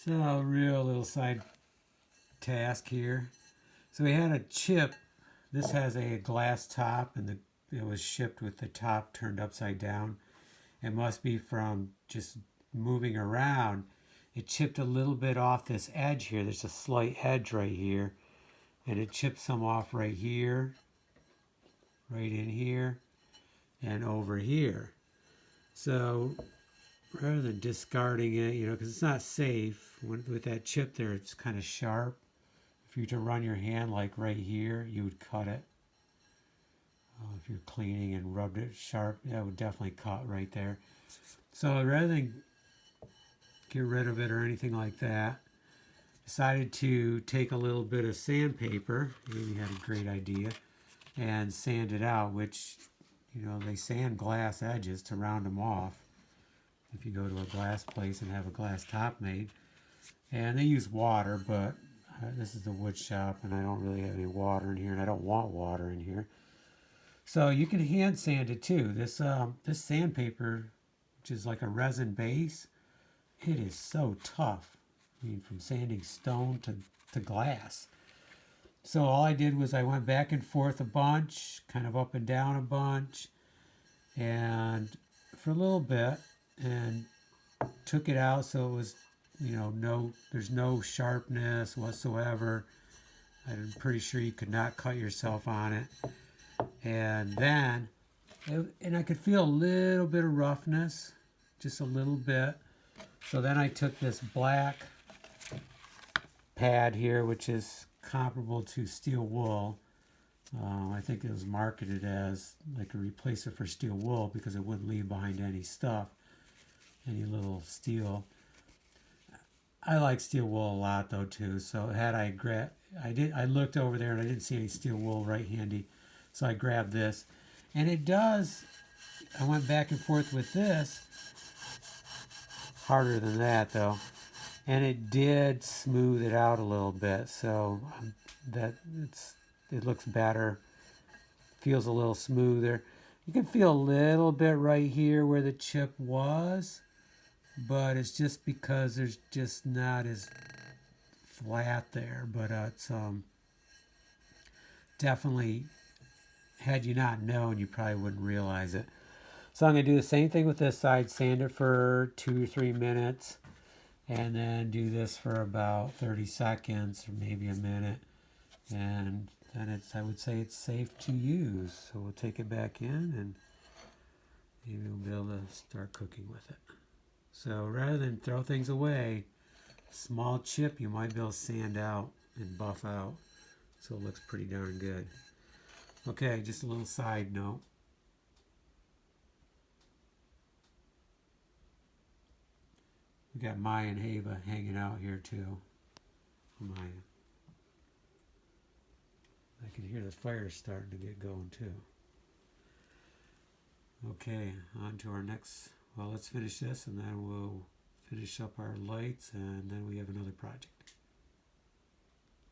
So, real little side task here. So we had a chip. This has a glass top, and it was shipped with the top turned upside down. It must be from just moving around. It chipped a little bit off this edge here. There's a slight edge right here, and it chipped some off right here, right in here, and over here. So rather than discarding it, because it's not safe, with that chip there, it's kind of sharp. If you were to run your hand like right here, you would cut it. If you're cleaning and rubbed it sharp, that would definitely cut right there. So rather than get rid of it or anything like that, decided to take a little bit of sandpaper. Amy had a great idea, and sand it out, which, they sand glass edges to round them off. If you go to a glass place and have a glass top made, and they use water, but this is the wood shop, and I don't really have any water in here, and I don't want water in here. So you can hand sand it too. This sandpaper, which is like a resin base, it is so tough. I mean, from sanding stone to glass. So all I did was I went back and forth a bunch, kind of up and down a bunch, and for a little bit, and took it out so it was, there's no sharpness whatsoever. I'm pretty sure you could not cut yourself on it. And then, and I could feel a little bit of roughness, just a little bit. So then I took this black pad here, which is comparable to steel wool. I think it was marketed as like a replacer for steel wool because it wouldn't leave behind any stuff, any little steel. I like steel wool a lot though too. So had I looked over there and I didn't see any steel wool right handy. So I grabbed this, and it does, I went back and forth with this, harder than that though, and it did smooth it out a little bit, so it looks better, feels a little smoother. You can feel a little bit right here where the chip was, but it's just because there's just not as flat there, but it's definitely, had you not known, you probably wouldn't realize it. So I'm going to do the same thing with this side, sand it for 2 or 3 minutes, and then do this for about 30 seconds or maybe a minute, and then I would say it's safe to use. So we'll take it back in, and maybe we'll be able to start cooking with it. So rather than throw things away, small chip you might be able to sand out and buff out, so it looks pretty darn good. Okay, just a little side note. We got Maya and Ava hanging out here too. Maya. I can hear the fire starting to get going too. Okay, on to our next. Well, let's finish this and then we'll finish up our lights, and then we have another project.